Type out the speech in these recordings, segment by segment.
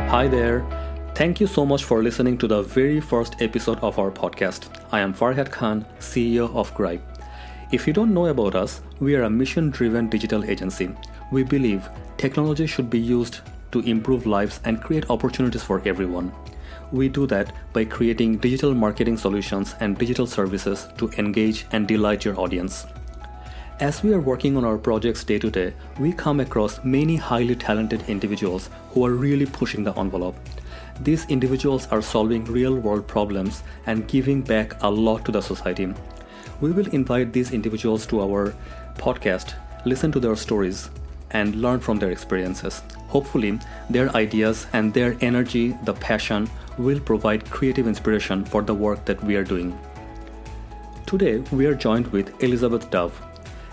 Hi there. Thank you so much for listening to the very first episode of our podcast. I am Farhad Khan, CEO of Gripe. If you don't know about us, we are a mission-driven digital agency. We believe technology should be used to improve lives and create opportunities for everyone. We do that by creating digital marketing solutions and digital services to engage and delight your audience. As we are working on our projects day to day, we come across many highly talented individuals who are really pushing the envelope. These individuals are solving real-world problems and giving back a lot to the society. We will invite these individuals to our podcast, listen to their stories, and learn from their experiences. Hopefully, their ideas and their energy, the passion, will provide creative inspiration for the work that we are doing. Today, we are joined with Elizabeth Dove.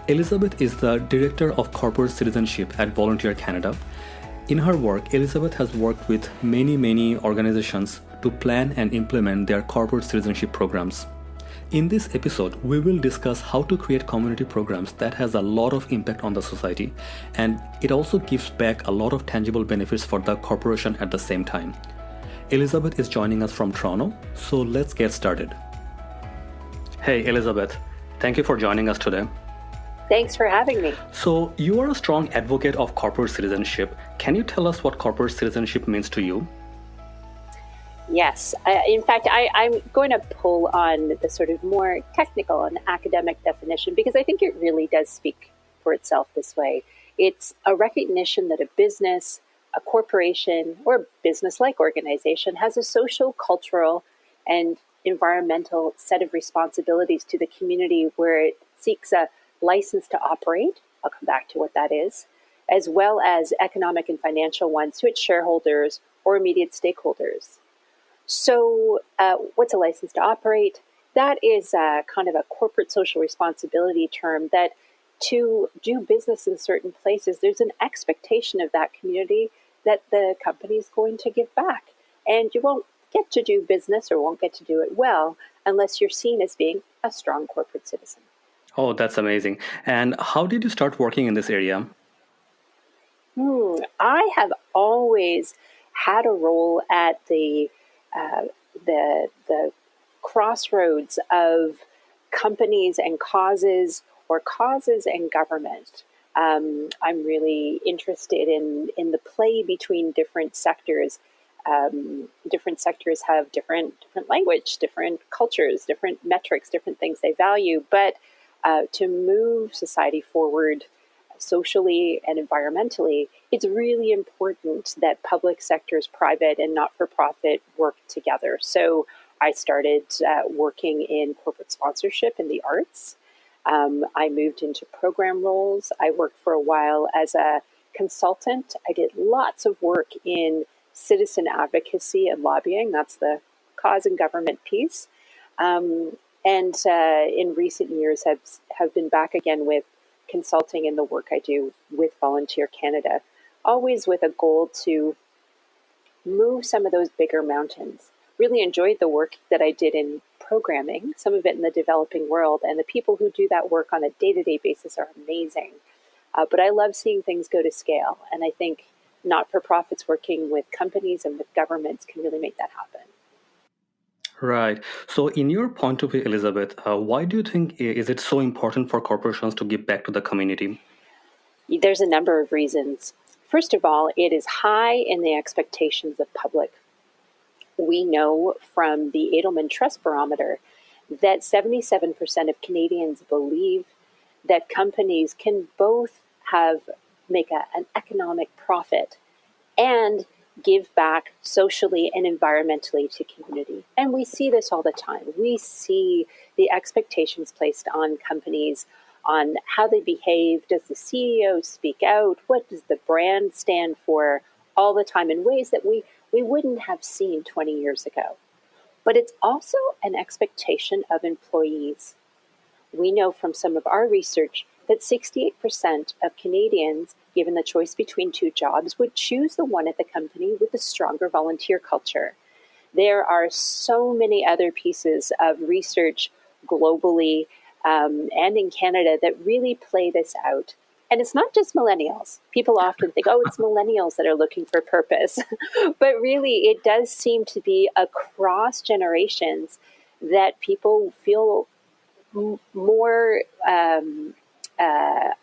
Elizabeth is the Director of Corporate Citizenship at Volunteer Canada. In her work, Elizabeth has worked with many organizations to plan and implement their corporate citizenship programs. In this episode, we will discuss how to create community programs that has a lot of impact on the society, and it also gives back a lot of tangible benefits for the corporation at the same time. Elizabeth is joining us from Toronto, so let's get started. Hey Elizabeth, thank you for joining us today. Thanks for having me. So you are a strong advocate of corporate citizenship. Can you tell us what corporate citizenship means to you? Yes. In fact, I'm going to pull on the sort of more technical and academic definition because I think it really does speak for itself this way. It's a recognition that a business, a corporation, or a business-like organization has a social, cultural, and environmental set of responsibilities to the community where it seeks a license to operate. I'll come back to what that is, as well as economic and financial ones to its shareholders or immediate stakeholders. So what's a license to operate? That is kind of a corporate social responsibility term that to do business in certain places, there's an expectation of that community that the company is going to give back. And you won't get to do business or won't get to do it well unless you're seen as being a strong corporate citizen. Oh, that's amazing. And how did you start working in this area? I have always had a role at the crossroads of companies and causes, or causes and government. I'm really interested in the play between different sectors. Different sectors have different language, different cultures, different metrics, different things they value. But to move society forward socially and environmentally, it's really important that public sectors, private and not-for-profit, work together. So I started working in corporate sponsorship in the arts. I moved into program roles. I worked for a while as a consultant. I did lots of work in citizen advocacy and lobbying. That's the cause and government piece. And in recent years have been back again with consulting in the work I do with Volunteer Canada, always with a goal to move some of those bigger mountains. Really enjoyed the work that I did in programming, some of it in the developing world, and the people who do that work on a day-to-day basis are amazing. But I love seeing things go to scale, and I think not-for-profits working with companies and with governments can really make that happen. Right. So in your point of view, Elizabeth, why do you think is it so important for corporations to give back to the community? There's a number of reasons. First of all, it is high in the expectations of public. We know from the Edelman Trust Barometer that 77% of Canadians believe that companies can both make an economic profit and give back socially and environmentally to community. And we see this all the time. We see the expectations placed on companies on how they behave. Does the CEO speak out? What does the brand stand for? All the time in ways that we wouldn't have seen 20 years ago. But it's also an expectation of employees. We know from some of our research that 68% of Canadians, given the choice between two jobs, would choose the one at the company with the stronger volunteer culture. There are so many other pieces of research globally and in Canada that really play this out. And it's not just millennials. People often think, oh, it's millennials that are looking for purpose. But really, it does seem to be across generations that people feel more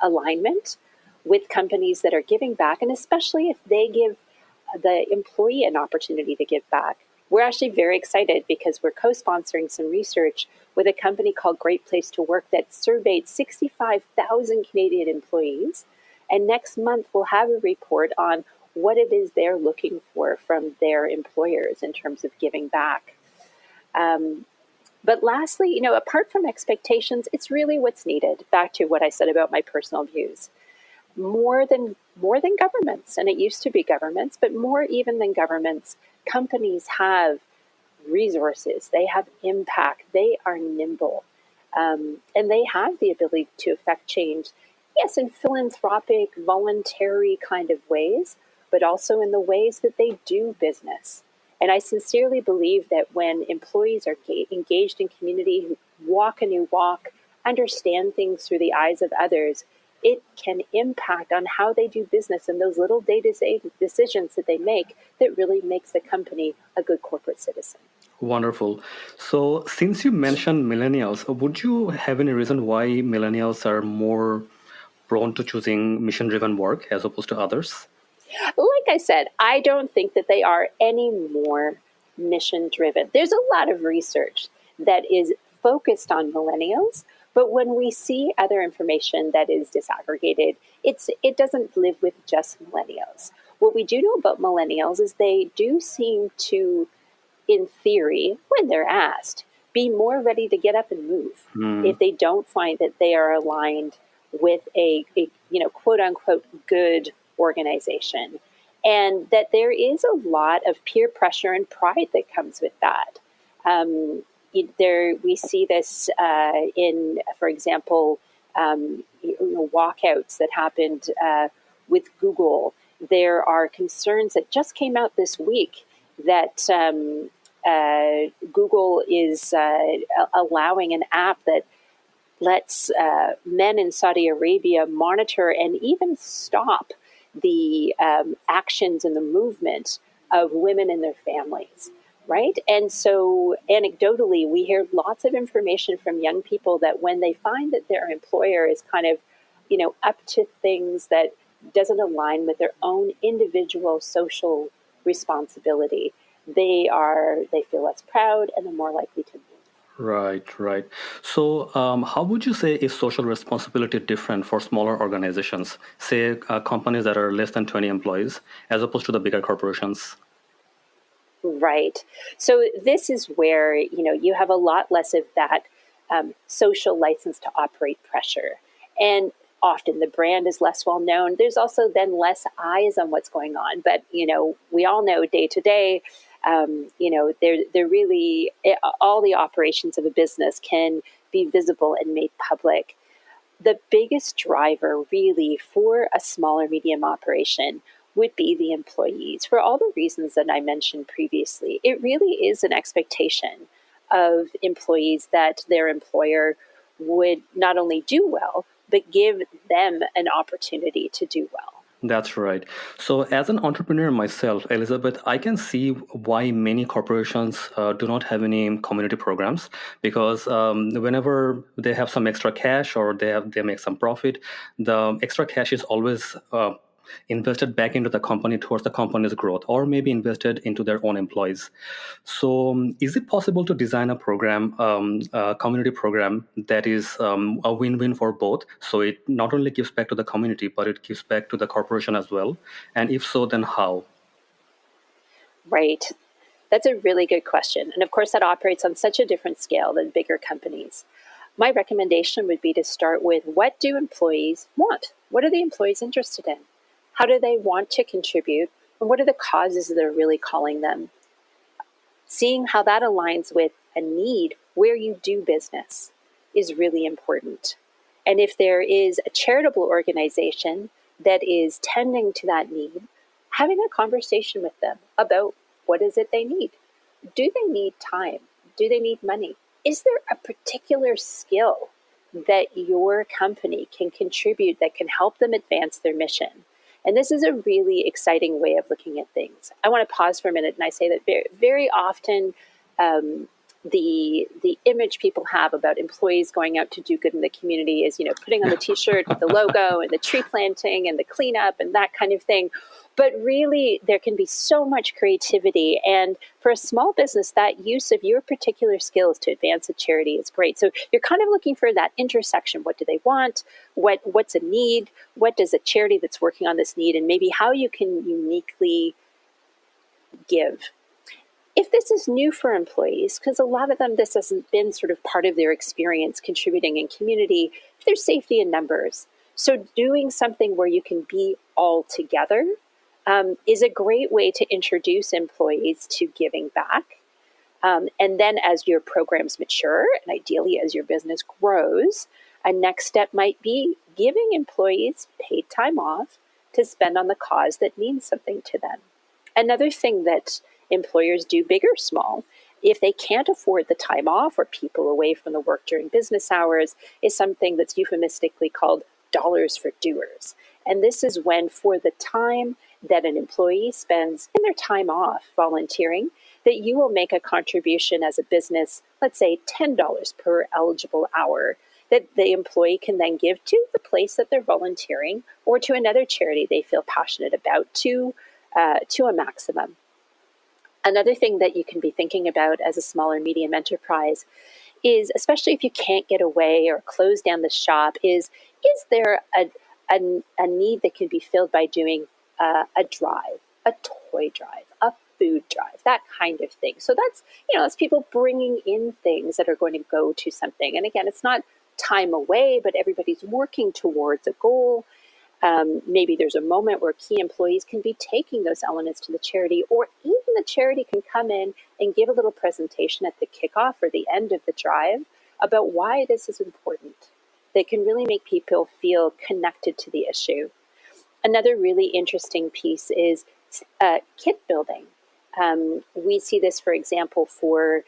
alignment with companies that are giving back, and especially if they give the employee an opportunity to give back. We're actually very excited because we're co-sponsoring some research with a company called Great Place to Work that surveyed 65,000 Canadian employees. And next month, we'll have a report on what it is they're looking for from their employers in terms of giving back. But lastly, apart from expectations, it's really what's needed. Back to what I said about my personal views. More than governments, and it used to be governments, but more even than governments, companies have resources, they have impact, they are nimble, and they have the ability to affect change, yes, in philanthropic, voluntary kind of ways, but also in the ways that they do business. And I sincerely believe that when employees are engaged in community, who walk a new walk, understand things through the eyes of others, it can impact on how they do business and those little day-to-day decisions that they make that really makes the company a good corporate citizen. Wonderful. So since you mentioned millennials, would you have any reason why millennials are more prone to choosing mission-driven work as opposed to others? Like I said, I don't think that they are any more mission-driven. There's a lot of research that is focused on millennials, but when we see other information that is disaggregated, it doesn't live with just millennials. What we do know about millennials is they do seem to, in theory, when they're asked, be more ready to get up and move if they don't find that they are aligned with a quote unquote good organization, and that there is a lot of peer pressure and pride that comes with that. We see this in, for example, walkouts that happened with Google. There are concerns that just came out this week that Google is allowing an app that lets men in Saudi Arabia monitor and even stop the actions and the movement of women and their families, right? And so anecdotally, we hear lots of information from young people that when they find that their employer is kind of, up to things that doesn't align with their own individual social responsibility, they feel less proud and they're more likely to move. Right. So how would you say is social responsibility different for smaller organizations, say companies that are less than 20 employees, as opposed to the bigger corporations? Right. So this is where, you have a lot less of that social license to operate pressure. And often the brand is less well known. There's also then less eyes on what's going on. But, we all know day to day, they're really, all the operations of a business can be visible and made public. The biggest driver really for a small or medium operation would be the employees, for all the reasons that I mentioned previously. It really is an expectation of employees that their employer would not only do well, but give them an opportunity to do well. That's right. So as an entrepreneur myself, Elizabeth, I can see why many corporations do not have any community programs, because whenever they have some extra cash or they make some profit, the extra cash is always invested back into the company towards the company's growth, or maybe invested into their own employees. So is it possible to design a program, a community program that is a win-win for both? So it not only gives back to the community, but it gives back to the corporation as well. And if so, then how? Right. That's a really good question. And of course, that operates on such a different scale than bigger companies. My recommendation would be to start with, what do employees want? What are the employees interested in? How do they want to contribute? And what are the causes that are really calling them? Seeing how that aligns with a need where you do business is really important. And if there is a charitable organization that is tending to that need, having a conversation with them about what is it they need. Do they need time? Do they need money? Is there a particular skill that your company can contribute that can help them advance their mission. And this is a really exciting way of looking at things. I want to pause for a minute and I say that very, very often the image people have about employees going out to do good in the community is, putting on the T-shirt with the logo and the tree planting and the cleanup and that kind of thing. But really, there can be so much creativity. And for a small business, that use of your particular skills to advance a charity is great. So you're kind of looking for that intersection. What do they want? What's a need? What does a charity that's working on this need? And maybe how you can uniquely give. If this is new for employees, because a lot of them, this hasn't been sort of part of their experience contributing in community, there's safety in numbers. So doing something where you can be all together is a great way to introduce employees to giving back. And then as your programs mature, and ideally as your business grows, a next step might be giving employees paid time off to spend on the cause that means something to them. Another thing that employers do, big or small, if they can't afford the time off or people away from the work during business hours, is something that's euphemistically called dollars for doers. And this is when, for the time that an employee spends in their time off volunteering, that you will make a contribution as a business, let's say $10 per eligible hour, that the employee can then give to the place that they're volunteering or to another charity they feel passionate about to a maximum. Another thing that you can be thinking about as a small or medium enterprise is, especially if you can't get away or close down the shop, is there a need that can be filled by doing a drive, a toy drive, a food drive, that kind of thing. So that's, it's people bringing in things that are going to go to something. And again, it's not time away, but everybody's working towards a goal. Maybe there's a moment where key employees can be taking those elements to the charity, or even the charity can come in and give a little presentation at the kickoff or the end of the drive about why this is important. That can really make people feel connected to the issue. Another really interesting piece is kit building. We see this, for example, for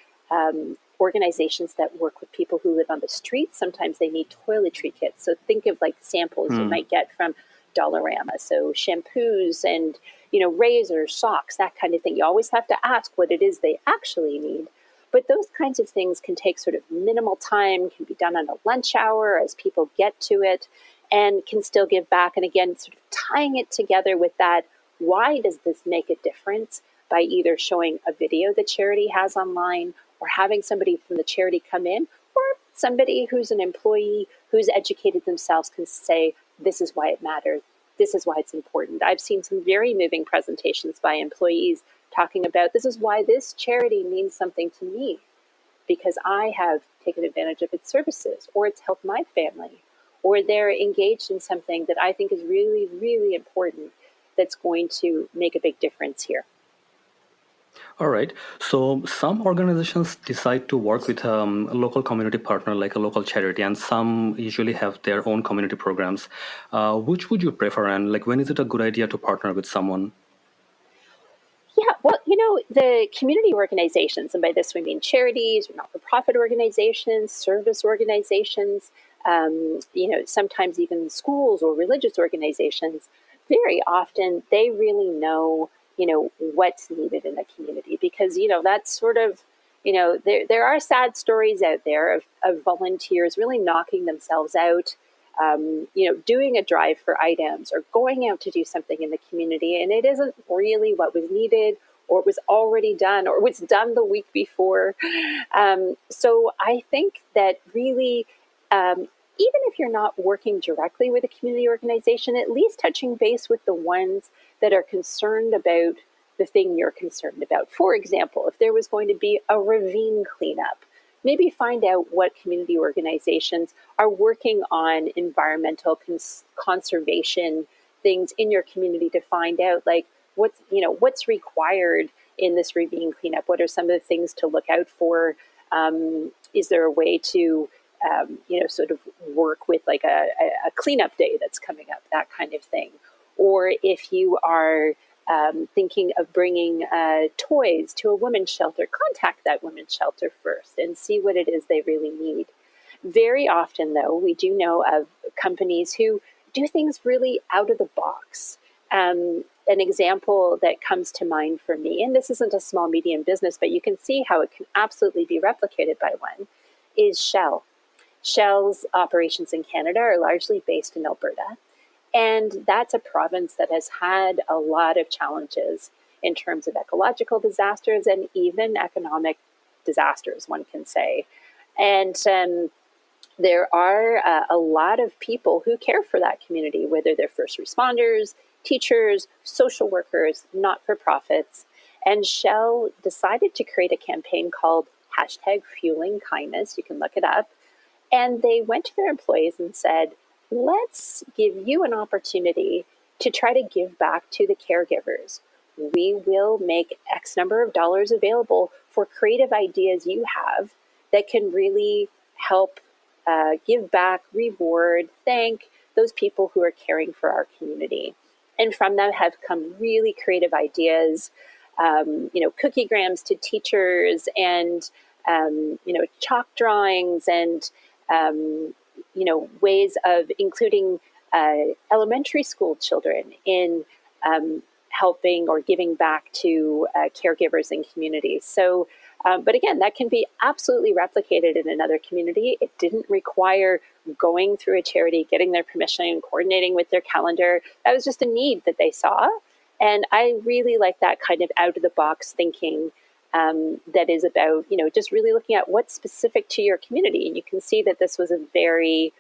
organizations that work with people who live on the streets. Sometimes they need toiletry kits. So think of like samples you might get from Dollarama. So shampoos and, razors, socks, that kind of thing. You always have to ask what it is they actually need. But those kinds of things can take sort of minimal time, can be done on a lunch hour as people get to it, and can still give back. And again, sort of tying it together with that, why does this make a difference, by either showing a video the charity has online or having somebody from the charity come in, or somebody who's an employee who's educated themselves can say, this is why it matters. This is why it's important. I've seen some very moving presentations by employees talking about, this is why this charity means something to me, because I have taken advantage of its services, or it's helped my family, or they're engaged in something that I think is really, really important that's going to make a big difference here. All right. So some organizations decide to work with a local community partner, like a local charity, and some usually have their own community programs. Which would you prefer? And when is it a good idea to partner with someone? Yeah, well, the community organizations, and by this we mean charities, or not-for-profit organizations, service organizations, sometimes even schools or religious organizations, very often they really know what's needed in a community, because, that's sort of, there are sad stories out there of volunteers really knocking themselves out, doing a drive for items or going out to do something in the community, and it isn't really what was needed, or it was already done, or it was done the week before. So I think that really, even if you're not working directly with a community organization, at least touching base with the ones that are concerned about the thing you're concerned about. For example, if there was going to be a ravine cleanup, maybe find out what community organizations are working on environmental conservation things in your community, to find out what's required in this ravine cleanup. What are some of the things to look out for? Is there a way to sort of work with like a cleanup day that's coming up, that kind of thing? Or if you are thinking of bringing toys to a women's shelter, contact that women's shelter first and see what it is they really need. Very often, though, we do know of companies who do things really out of the box. An example that comes to mind for me, and this isn't a small, medium business, but you can see how it can absolutely be replicated by one, is Shell. Shell's operations in Canada are largely based in Alberta, and that's a province that has had a lot of challenges in terms of ecological disasters and even economic disasters, one can say. And there are a lot of people who care for that community, whether they're first responders, teachers, social workers, not-for-profits. And Shell decided to create a campaign called #FuelingKindness. You can look it up. And they went to their employees and said, let's give you an opportunity to try to give back to the caregivers. We will make X number of dollars available for creative ideas you have that can really help give back, reward, thank those people who are caring for our community. And from them have come really creative ideas, cookiegrams to teachers and, chalk drawings and, ways of including elementary school children in helping or giving back to caregivers and communities. So, but again, that can be absolutely replicated in another community. It didn't require going through a charity, getting their permission, and coordinating with their calendar. That was just a need that they saw. And I really like that kind of out-of-the-box thinking that is about, just really looking at what's specific to your community. And you can see that this was a very,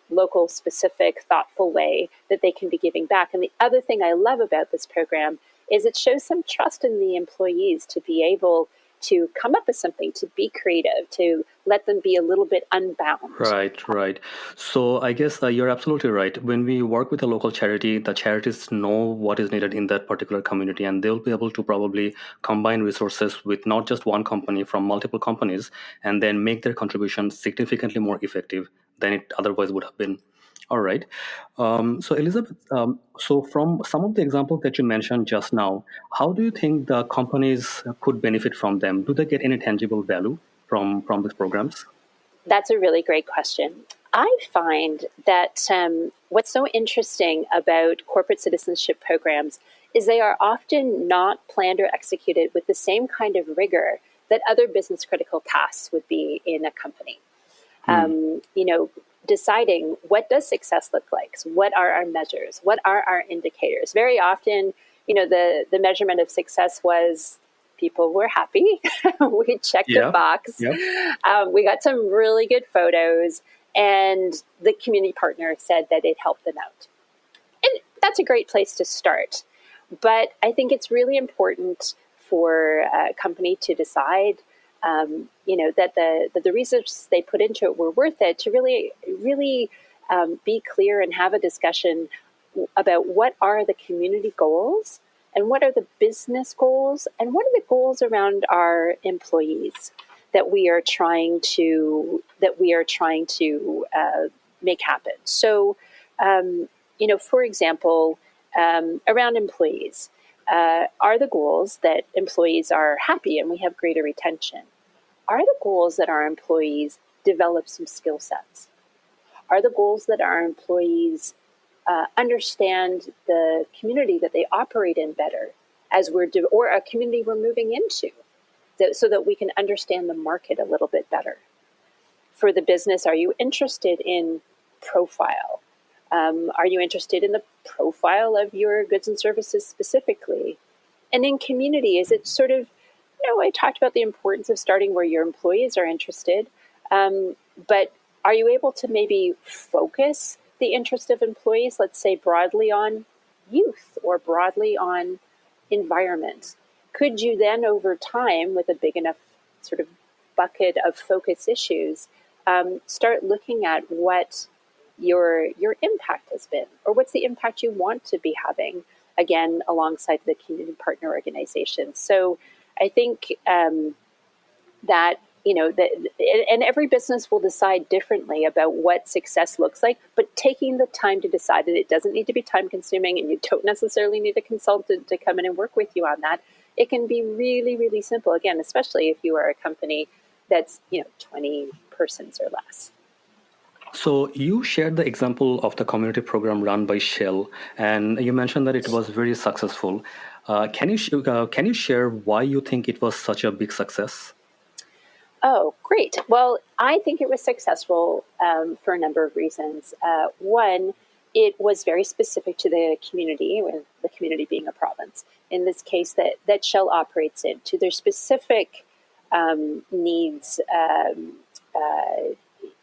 local, specific, thoughtful way that they can be giving back. And the other thing I love about this program is it shows some trust in the employees to be able to come up with something, to be creative, to let them be a little bit unbound. Right. So I guess you're absolutely right. When we work with a local charity, the charities know what is needed in that particular community, and they'll be able to probably combine resources with not just one company, from multiple companies, and then make their contribution significantly more effective than it otherwise would have been. All right. So Elizabeth, so from some of the examples that you mentioned just now, how do you think the companies could benefit from them? Do they get any tangible value from these programs? That's a really great question. I find that what's so interesting about corporate citizenship programs is they are often not planned or executed with the same kind of rigor that other business critical tasks would be in a company. Deciding what does success look like? So what are our measures? What are our indicators? Very often, the measurement of success was people were happy. We checked a box. Yeah. We got some really good photos, and the community partner said that it helped them out. And that's a great place to start. But I think it's really important for a company to decide that the resources they put into it were worth it, to really be clear and have a discussion about what are the community goals and what are the business goals and what are the goals around our employees that we are trying to make happen. So, for example, around employees. Are the goals that employees are happy and we have greater retention? Are the goals that our employees develop some skill sets? Are the goals that our employees understand the community that they operate in better or a community we're moving into, so that we can understand the market a little bit better? For the business, are you interested in profile? Are you interested in the profile of your goods and services specifically? And in community, is it sort of, I talked about the importance of starting where your employees are interested, but are you able to maybe focus the interest of employees, let's say broadly on youth or broadly on environment? Could you then over time, with a big enough sort of bucket of focus issues, start looking at what your impact has been, or what's the impact you want to be having, again, alongside the community partner organizations? So I think that, and every business will decide differently about what success looks like, but taking the time to decide that it doesn't need to be time consuming and you don't necessarily need a consultant to come in and work with you on that. It can be really, really simple, again, especially if you are a company that's 20 persons or less. So you shared the example of the community program run by Shell, and you mentioned that it was very successful. Can you share why you think it was such a big success? Oh, great. Well, I think it was successful for a number of reasons. One, it was very specific to the community, with the community being a province, in this case that Shell operates in, to their specific needs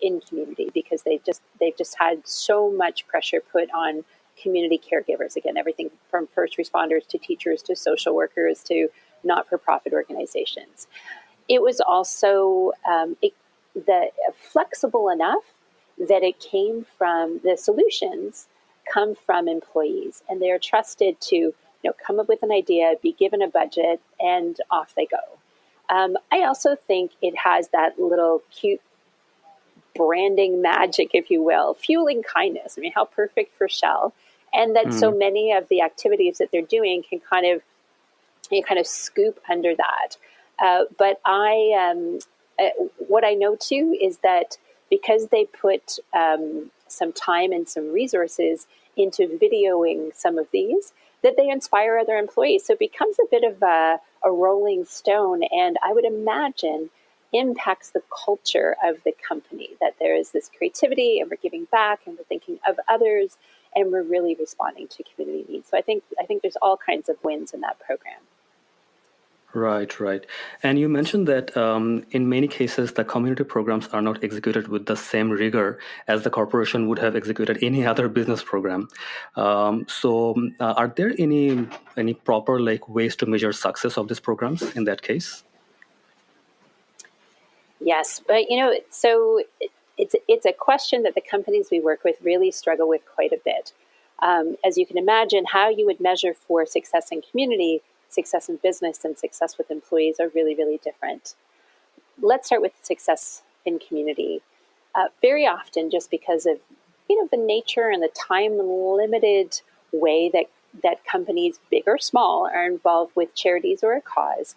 in community, because they've just had so much pressure put on community caregivers. Again, everything from first responders to teachers to social workers to not-for-profit organizations. It was also flexible enough that it came from the solutions come from employees, and they are trusted to come up with an idea, be given a budget, and off they go. I also think it has that little cute branding magic, if you will, fueling kindness. I mean, how perfect for Shell, and that so many of the activities that they're doing can kind of scoop under that. But what I know too is that because they put some time and some resources into videoing some of these, that they inspire other employees. So it becomes a bit of a rolling stone, and I would imagine impacts the culture of the company, that there is this creativity and we're giving back and we're thinking of others and we're really responding to community needs. So I think there's all kinds of wins in that program. Right. And you mentioned that in many cases, the community programs are not executed with the same rigor as the corporation would have executed any other business program. So are there any proper ways to measure success of these programs in that case? Yes, but so it's a question that the companies we work with really struggle with quite a bit. As you can imagine, how you would measure for success in community, success in business, and success with employees are really, really different. Let's start with success in community. Very often, just because of the nature and the time-limited way that companies, big or small, are involved with charities or a cause,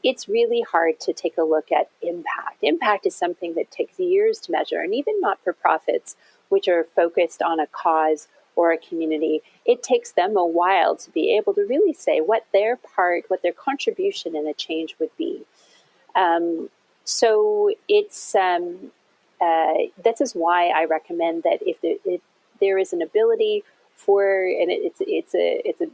it's really hard to take a look at impact. Impact is something that takes years to measure, and even not-for-profits, which are focused on a cause or a community, it takes them a while to be able to really say what their contribution in a change would be. So it's this is why I recommend that if there is an ability for, and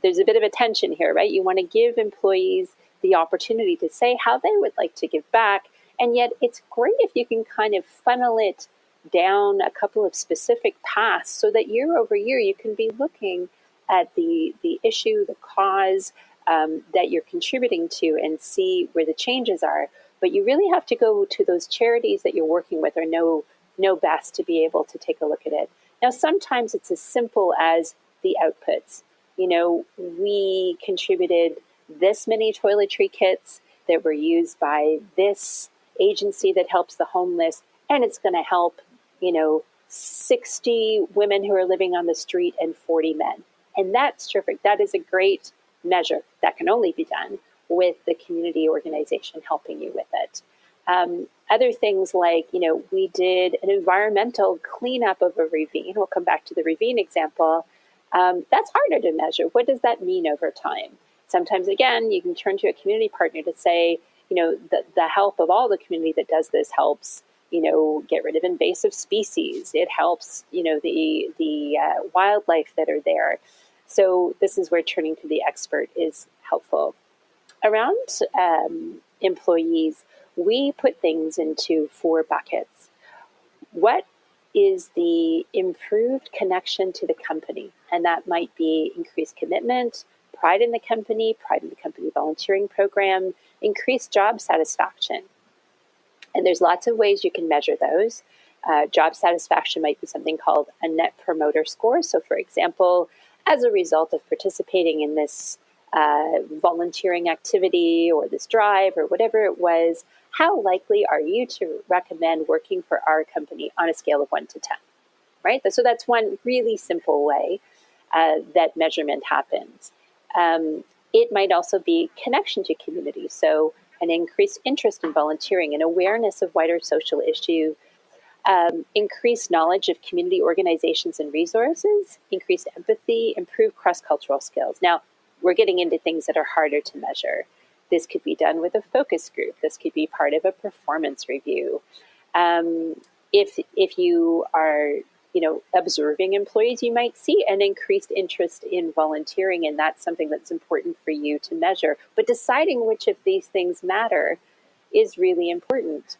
there's a bit of a tension here, right? You want to give employees the opportunity to say how they would like to give back, and yet it's great if you can kind of funnel it down a couple of specific paths so that year over year you can be looking at the issue, the cause that you're contributing to, and see where the changes are. But you really have to go to those charities that you're working with or know best to be able to take a look at it. Now, sometimes it's as simple as the outputs. We contributed this many toiletry kits that were used by this agency that helps the homeless, and it's going to help 60 women who are living on the street and 40 men. And that's terrific. That is a great measure. That can only be done with the community organization helping you with it. Other things like, we did an environmental cleanup of a ravine. We'll come back to the ravine example. That's harder to measure. What does that mean over time? Sometimes, again, you can turn to a community partner to say, the help of all the community that does this helps get rid of invasive species. It helps, the wildlife that are there. So this is where turning to the expert is helpful. Around employees, we put things into 4 buckets. What is the improved connection to the company? And that might be increased commitment, pride in the company volunteering program, increased job satisfaction. And there's lots of ways you can measure those. Job satisfaction might be something called a net promoter score. So, for example, as a result of participating in this volunteering activity or this drive or whatever it was, how likely are you to recommend working for our company on a scale of 1 to 10, right? So that's one really simple way that measurement happens. It might also be connection to community. So an increased interest in volunteering, an awareness of wider social issues, increased knowledge of community organizations and resources, increased empathy, improved cross-cultural skills. Now, we're getting into things that are harder to measure. This could be done with a focus group. This could be part of a performance review. If you are, observing employees, you might see an increased interest in volunteering, and that's something that's important for you to measure. But deciding which of these things matter is really important.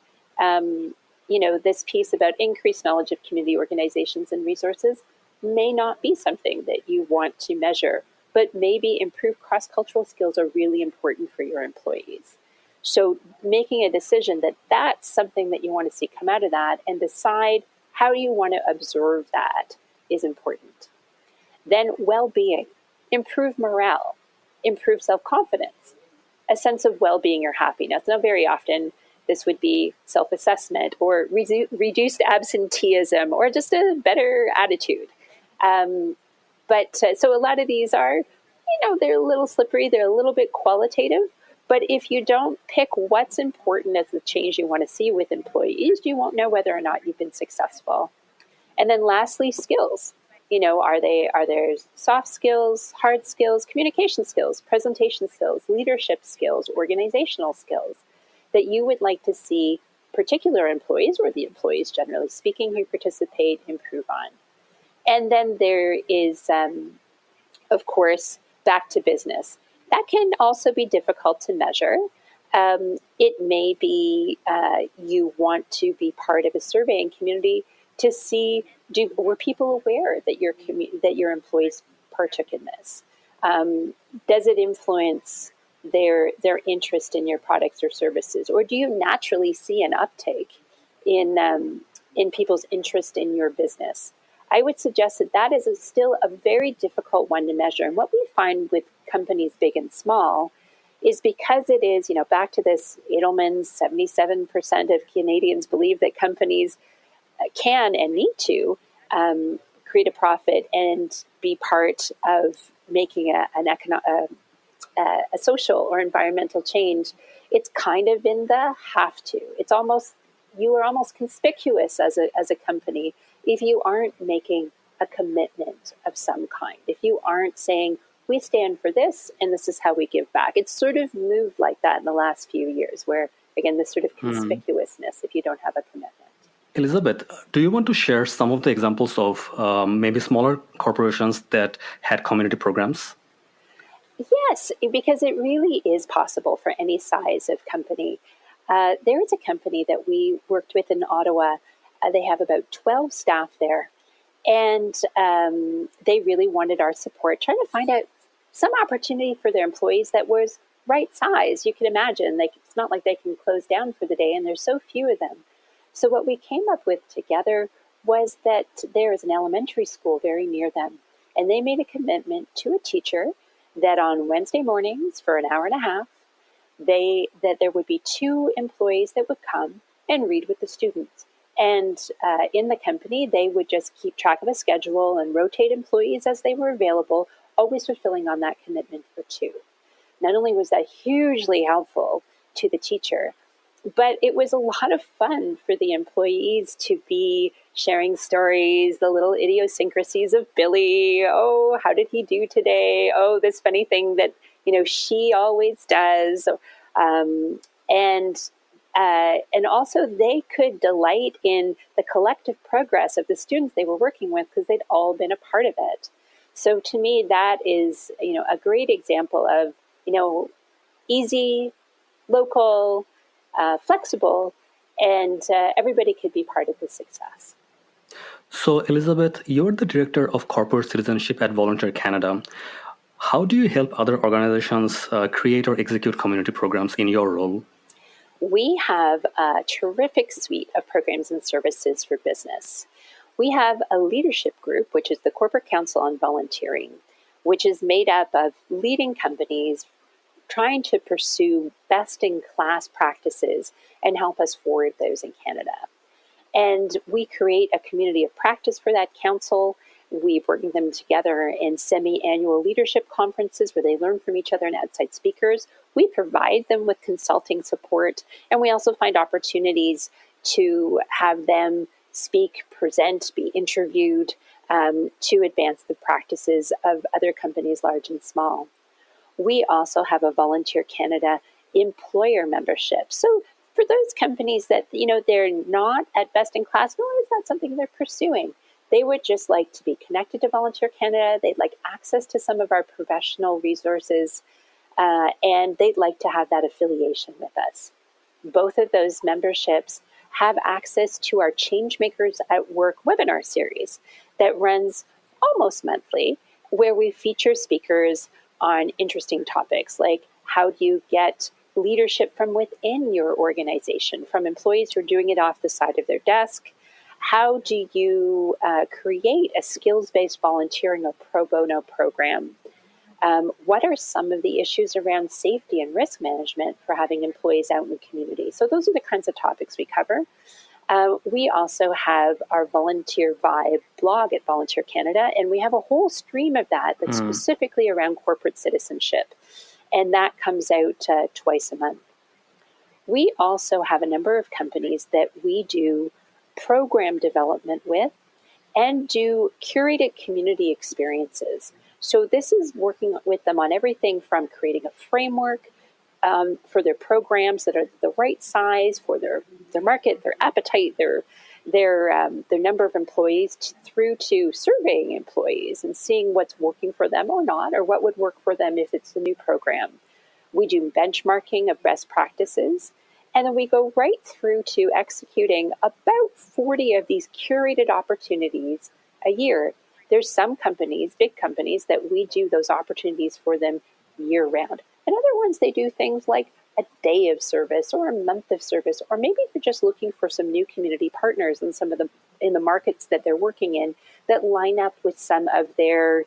This piece about increased knowledge of community organizations and resources may not be something that you want to measure, but maybe improved cross-cultural skills are really important for your employees. So making a decision that that's something that you want to see come out of that and decide how you want to observe that is important. Then well-being, improve morale, improve self-confidence, a sense of well-being or happiness. Now, very often this would be self-assessment or reduced absenteeism or just a better attitude. So a lot of these are, they're a little slippery. They're a little bit qualitative. But if you don't pick what's important as the change you want to see with employees, you won't know whether or not you've been successful. And then lastly, skills. Are there soft skills, hard skills, communication skills, presentation skills, leadership skills, organizational skills that you would like to see particular employees or the employees generally speaking who participate improve on? And then there is, of course, back to business. That can also be difficult to measure. It may be you want to be part of a surveying community to see, were people aware that your employees partook in this? Does it influence their interest in your products or services? Or do you naturally see an uptake in people's interest in your business? I would suggest that is still a very difficult one to measure. And what we find with companies big and small is because it is, back to this Edelman's 77% of Canadians believe that companies can and need to create a profit and be part of making a social or environmental change. It's kind of in the have to. You are almost conspicuous as a company if you aren't making a commitment of some kind, if you aren't saying, we stand for this and this is how we give back. It's sort of moved like that in the last few years where, again, this sort of conspicuousness if you don't have a commitment. Elizabeth, do you want to share some of the examples of maybe smaller corporations that had community programs? Yes, because it really is possible for any size of company. There is a company that we worked with in Ottawa. They have about 12 staff there, and they really wanted our support, trying to find out some opportunity for their employees that was right size. You can imagine, it's not like they can close down for the day, and there's so few of them. So what we came up with together was that there is an elementary school very near them, and they made a commitment to a teacher that on Wednesday mornings for an hour and a half, that there would be 2 employees that would come and read with the students. And in the company, they would just keep track of a schedule and rotate employees as they were available, always fulfilling on that commitment for 2. Not only was that hugely helpful to the teacher, but it was a lot of fun for the employees to be sharing stories, the little idiosyncrasies of Billy. Oh, how did he do today? Oh, this funny thing that, she always does. And also they could delight in the collective progress of the students they were working with because they'd all been a part of it. So to me, that is, a great example of, easy, local, flexible, and everybody could be part of the success. So, Elizabeth, you're the director of Corporate Citizenship at Volunteer Canada. How do you help other organizations create or execute community programs in your role? We have a terrific suite of programs and services for business. We have a leadership group, which is the Corporate Council on Volunteering, which is made up of leading companies trying to pursue best-in-class practices and help us forward those in Canada. And we create a community of practice for that council We bring them together in semi-annual leadership conferences where they learn from each other and outside speakers. We provide them with consulting support, and we also find opportunities to have them speak, present, be interviewed to advance the practices of other companies, large and small. We also have a Volunteer Canada employer membership. So for those companies that, they're not at best in class, nor is that something they're pursuing. They would just like to be connected to Volunteer Canada. They'd like access to some of our professional resources, and they'd like to have that affiliation with us. Both of those memberships have access to our Changemakers at Work webinar series that runs almost monthly, where we feature speakers on interesting topics like how do you get leadership from within your organization, from employees who are doing it off the side of their desk. How do you create a skills-based volunteering or pro bono program? What are some of the issues around safety and risk management for having employees out in the community? So those are the kinds of topics we cover. We also have our Volunteer Vibe blog at Volunteer Canada, and we have a whole stream of that's specifically around corporate citizenship, and that comes out twice a month. We also have a number of companies that we do program development with and do curated community experiences. So this is working with them on everything from creating a framework for their programs that are the right size for their market, their appetite, their number of employees, through to surveying employees and seeing what's working for them or not, or what would work for them if it's a new program. We do benchmarking of best practices, and then we go right through to executing about 40 of these curated opportunities a year. There's some companies, big companies, that we do those opportunities for them year round. And other ones, they do things like a day of service or a month of service, or maybe they're just looking for some new community partners in in the markets that they're working in that line up with some of their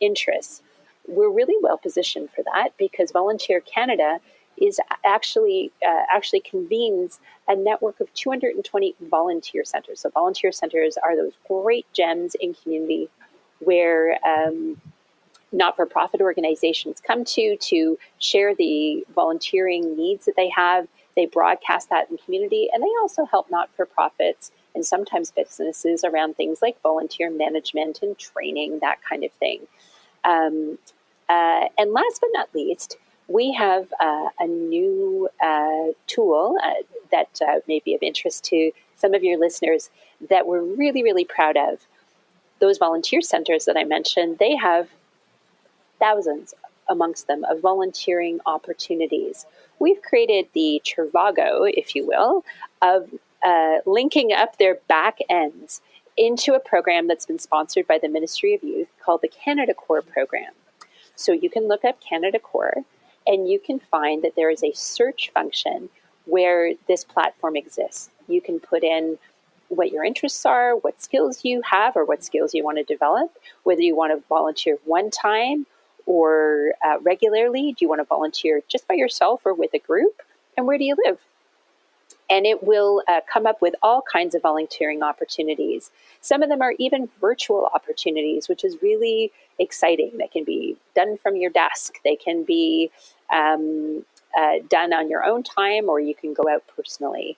interests. We're really well positioned for that because Volunteer Canada is actually convenes a network of 220 volunteer centers. So volunteer centers are those great gems in community where not-for-profit organizations come to share the volunteering needs that they have. They broadcast that in community, and they also help not-for-profits and sometimes businesses around things like volunteer management and training, that kind of thing. And last but not least, we have a new tool that may be of interest to some of your listeners that we're really, really proud of. Those volunteer centers that I mentioned, they have thousands amongst them of volunteering opportunities. We've created the Trivago, if you will, of linking up their back ends into a program that's been sponsored by the Ministry of Youth called the Canada Core program. So you can look up Canada Core and you can find that there is a search function where this platform exists. You can put in what your interests are, what skills you have or what skills you want to develop, whether you want to volunteer one time or regularly. Do you want to volunteer just by yourself or with a group? And where do you live? And it will come up with all kinds of volunteering opportunities. Some of them are even virtual opportunities, which is really exciting. They can be done from your desk. They can be done on your own time, or you can go out personally.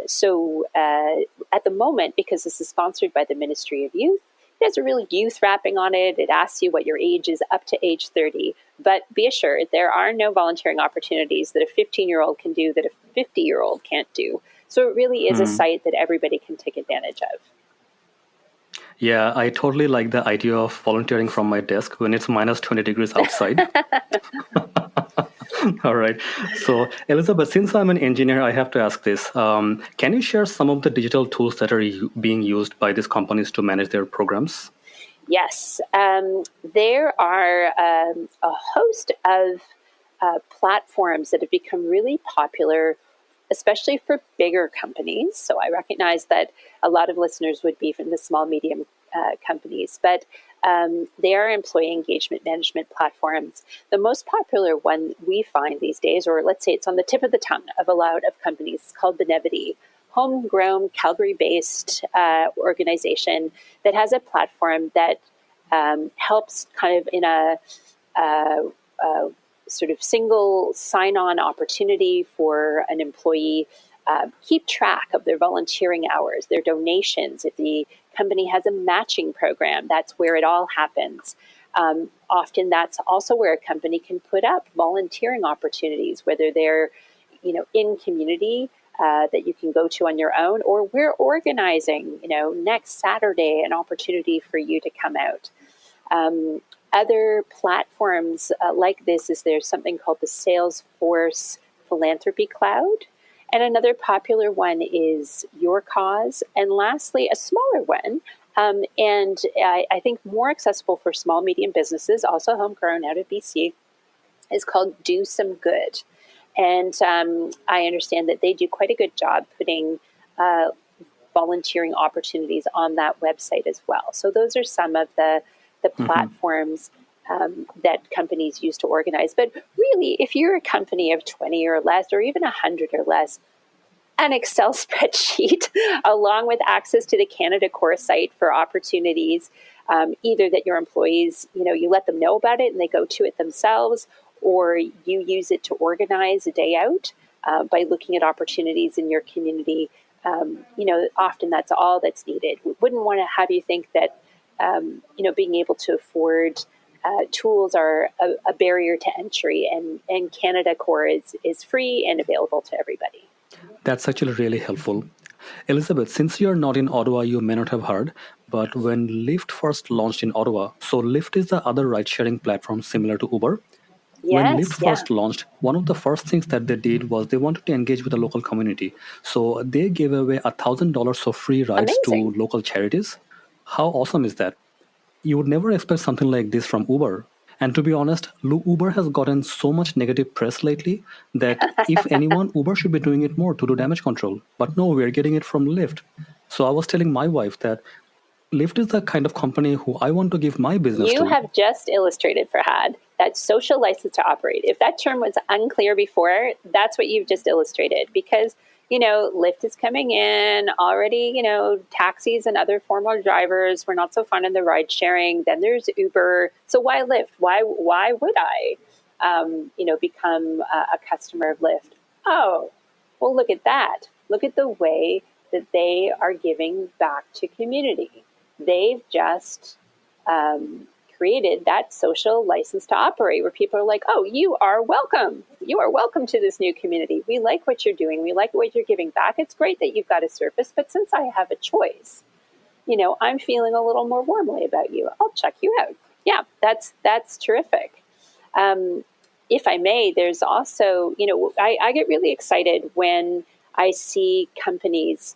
So at the moment, because this is sponsored by the Ministry of Youth, it has a really youth wrapping on it. It asks you what your age is up to age 30. But be assured, there are no volunteering opportunities that a 15-year-old can do that a 50-year-old can't do. So it really is a site that everybody can take advantage of. Yeah, I totally like the idea of volunteering from my desk when it's minus 20 degrees outside. All right. So, Elizabeth, since I'm an engineer, I have to ask this. Can you share some of the digital tools that are being used by these companies to manage their programs? Yes. There are a host of platforms that have become really popular, especially for bigger companies. So I recognize that a lot of listeners would be from the small, medium companies, but they are employee engagement management platforms. The most popular one we find these days, or let's say it's on the tip of the tongue of a lot of companies, is called Benevity. homegrown, Calgary-based organization that has a platform that helps kind of in a sort of single sign-on opportunity for an employee keep track of their volunteering hours, their donations. If the company has a matching program, that's where it all happens. Often that's also where a company can put up volunteering opportunities, whether they're, in community that you can go to on your own, or we're organizing, next Saturday, an opportunity for you to come out. Other platforms like this is there's something called the Salesforce Philanthropy Cloud. And another popular one is Your Cause. And lastly, a smaller one, and I think more accessible for small, medium businesses, also homegrown out of BC, is called Do Some Good. And I understand that they do quite a good job putting volunteering opportunities on that website as well. So those are some of the platforms that companies use to organize. But really, if you're a company of 20 or less, or even 100 or less, an Excel spreadsheet along with access to the Canada Core site for opportunities, either that your employees, you let them know about it and they go to it themselves, or you use it to organize a day out by looking at opportunities in your community. Often that's all that's needed. We wouldn't want to have you think that, being able to afford tools are a barrier to entry, and Canada Core is free and available to everybody. That's actually really helpful. Elizabeth, since you're not in Ottawa, you may not have heard, but when Lyft first launched in Ottawa, so Lyft is the other ride-sharing platform similar to Uber. When Lyft first launched, one of the first things that they did was they wanted to engage with the local community. So they gave away $1,000 of free rides to local charities. How awesome is that? You would never expect something like this from Uber. And to be honest, Uber has gotten so much negative press lately that if anyone, Uber should be doing it more to do damage control. But no, we're getting it from Lyft. So I was telling my wife that Lyft is the kind of company who I want to give my business to. You have just illustrated, Farhad, that social license to operate. If that term was unclear before, that's what you've just illustrated. Because, Lyft is coming in already, taxis and other formal drivers were not so fun in the ride sharing. Then there's Uber. So why Lyft? Why would I, become a customer of Lyft? Oh, well, look at that. Look at the way that they are giving back to community. They've just created that social license to operate where people are like, oh, you are welcome. You are welcome to this new community. We like what you're doing. We like what you're giving back. It's great that you've got a service, but since I have a choice, I'm feeling a little more warmly about you. I'll check you out. Yeah, that's terrific. If I may, there's also, I get really excited when I see companies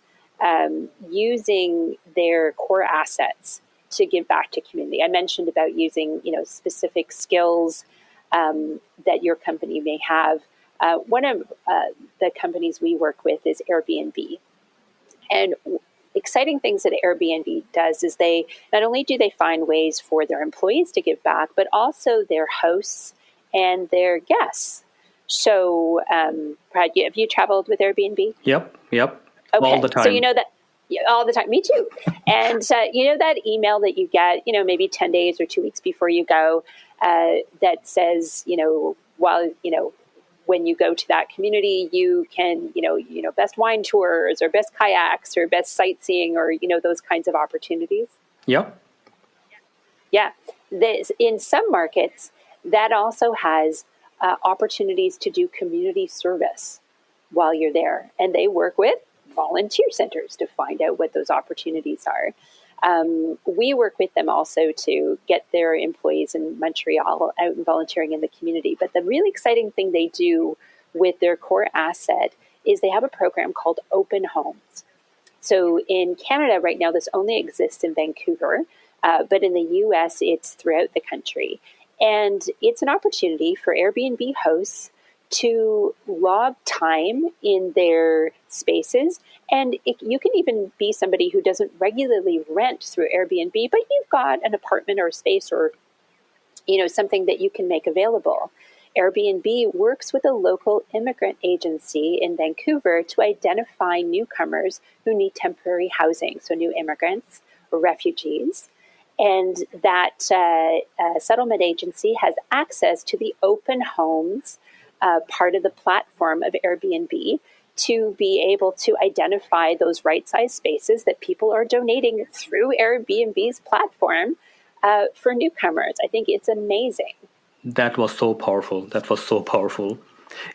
using their core assets to give back to community. I mentioned about using, specific skills that your company may have. One of the companies we work with is Airbnb. And exciting things that Airbnb does is they not only do they find ways for their employees to give back, but also their hosts and their guests. So, Brad, have you traveled with Airbnb? Yep. Okay. All the time. So that all the time. Me too. And that email that you get, maybe 10 days or 2 weeks before you go, that says, when you go to that community, you can, best wine tours or best kayaks or best sightseeing or, those kinds of opportunities. Yep. Yeah. In some markets, that also has opportunities to do community service while you're there. And they work with volunteer centers to find out what those opportunities are. We work with them also to get their employees in Montreal out and volunteering in the community. But the really exciting thing they do with their core asset is they have a program called Open Homes. So in Canada right now, this only exists in Vancouver, but in the US, it's throughout the country. And it's an opportunity for Airbnb hosts to log time in their spaces. And you can even be somebody who doesn't regularly rent through Airbnb, but you've got an apartment or a space or, something that you can make available. Airbnb works with a local immigrant agency in Vancouver to identify newcomers who need temporary housing, so new immigrants or refugees. And that settlement agency has access to the open homes part of the platform of Airbnb to be able to identify those right-sized spaces that people are donating through Airbnb's platform for newcomers. I think it's amazing. That was so powerful.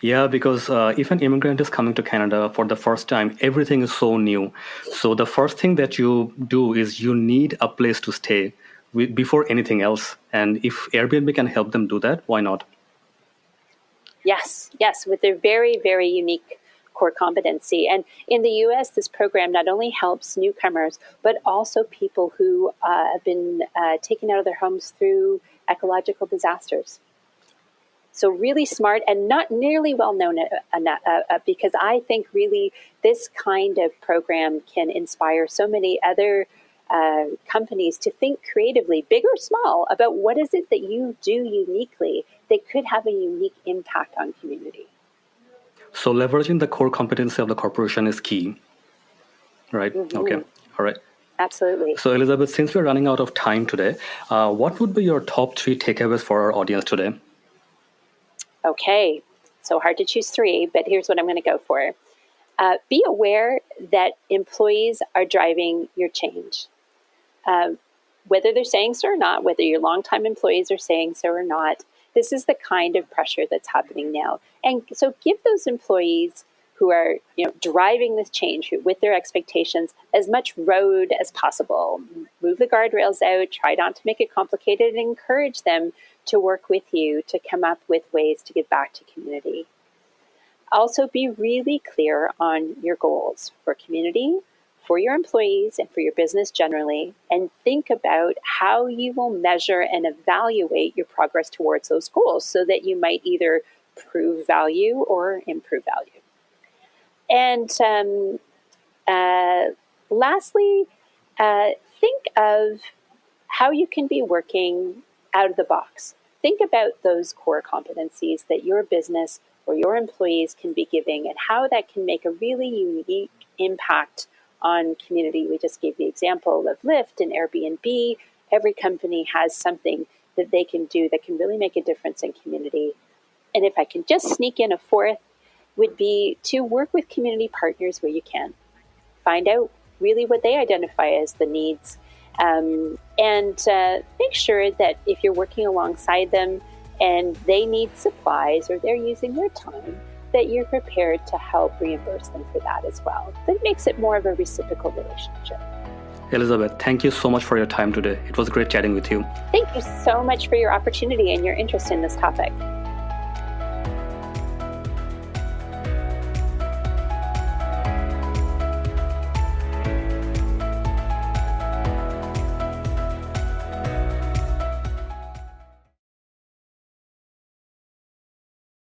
Yeah, because if an immigrant is coming to Canada for the first time, everything is so new. So the first thing that you do is you need a place to stay before anything else. And if Airbnb can help them do that, why not? Yes, with their very, very unique core competency. And in the US, this program not only helps newcomers, but also people who have been taken out of their homes through ecological disasters. So really smart and not nearly well known because I think really this kind of program can inspire so many other companies to think creatively, big or small, about what is it that you do uniquely that could have a unique impact on community. So leveraging the core competency of the corporation is key, right? Mm-hmm. Okay, all right. Absolutely. So Elizabeth, since we're running out of time today, what would be your top 3 takeaways for our audience today? Okay, so hard to choose 3, but here's what I'm going to go for. Be aware that employees are driving your change. Whether they're saying so or not, whether your longtime employees are saying so or not, this is the kind of pressure that's happening now. And so give those employees who are driving this change with their expectations as much road as possible. Move the guardrails out, try not to make it complicated, and encourage them to work with you to come up with ways to give back to community. Also, be really clear on your goals for community, for your employees, and for your business generally, and think about how you will measure and evaluate your progress towards those goals so that you might either prove value or improve value. And lastly, think of how you can be working out of the box. Think about those core competencies that your business or your employees can be giving and how that can make a really unique impact on community. We just gave the example of Lyft and Airbnb. Every company has something that they can do that can really make a difference in community. And if I can just sneak in a 4th, would be to work with community partners where you can. Find out really what they identify as the needs, and make sure that if you're working alongside them and they need supplies or they're using their time, that you're prepared to help reimburse them for that as well. That makes it more of a reciprocal relationship. Elizabeth, thank you so much for your time today. It was great chatting with you. Thank you so much for your opportunity and your interest in this topic.